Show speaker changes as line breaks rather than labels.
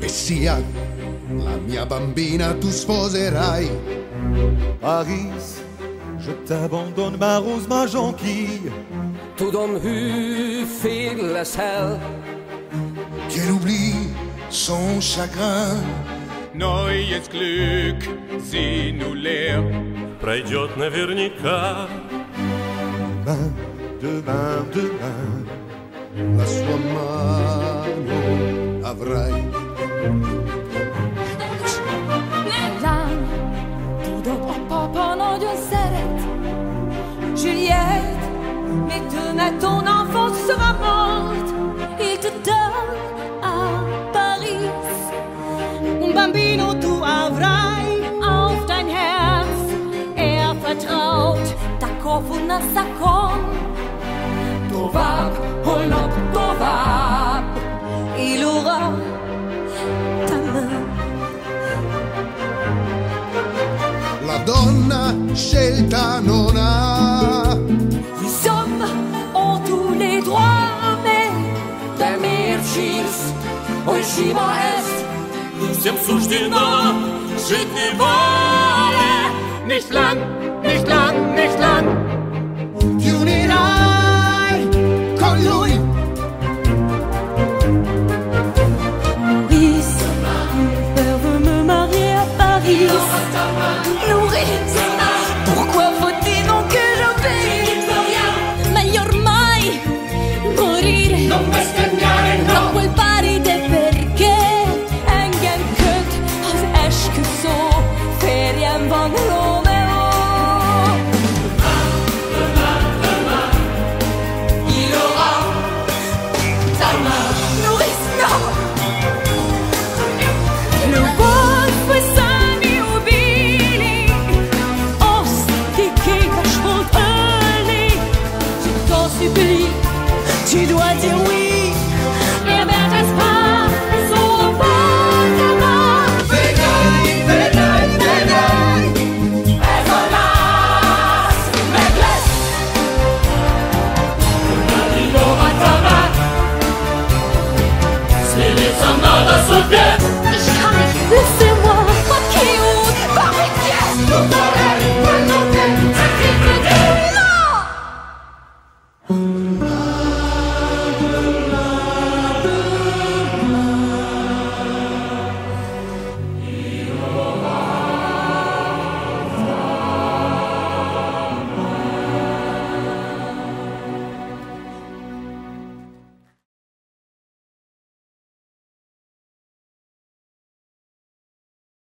E sia la mia bambina tu sposerai.
Paris, je t'abandonne ma rose, ma jonquille.
Tout om hur feles hell.
Qu'elle oublie son chagrin.
Neues Glück, sie nous leer.
Пройдет наверняка.
Demain, demain, demain,
La sua mano avrai.
Lány, tudod, a papa nagyon szeret. Juliette, mais demain ton enfant sera morte. Il te donne à Paris. Un bambino du avrai auf dein Herz. Vertraut, d'accord vous n'a sakon. Tovab, holop, tovab. Il aura ta main.
La donna scelta non ha.
Les hommes ont tous les droits, mais
Der Meer schießt, euch Schima ist.
Всем суждено жить неволе.
Nicht lang, nicht lang, nicht lang.
Ti unirai con lui.
Maurice, mon père veut me marier à Paris. Maurice, pourquoi faut-il donc que j'obéisse? Ma io ormai morire.
Non bestemmiare,
A
no.
quel pari del perché engem könt az esküszó férjem van Romeo.
Il aura ta main.
Maurice, non. Le wolf ist seine ubili. Os die Kicker schwult early. Je t'en supplie, tu dois dire oui.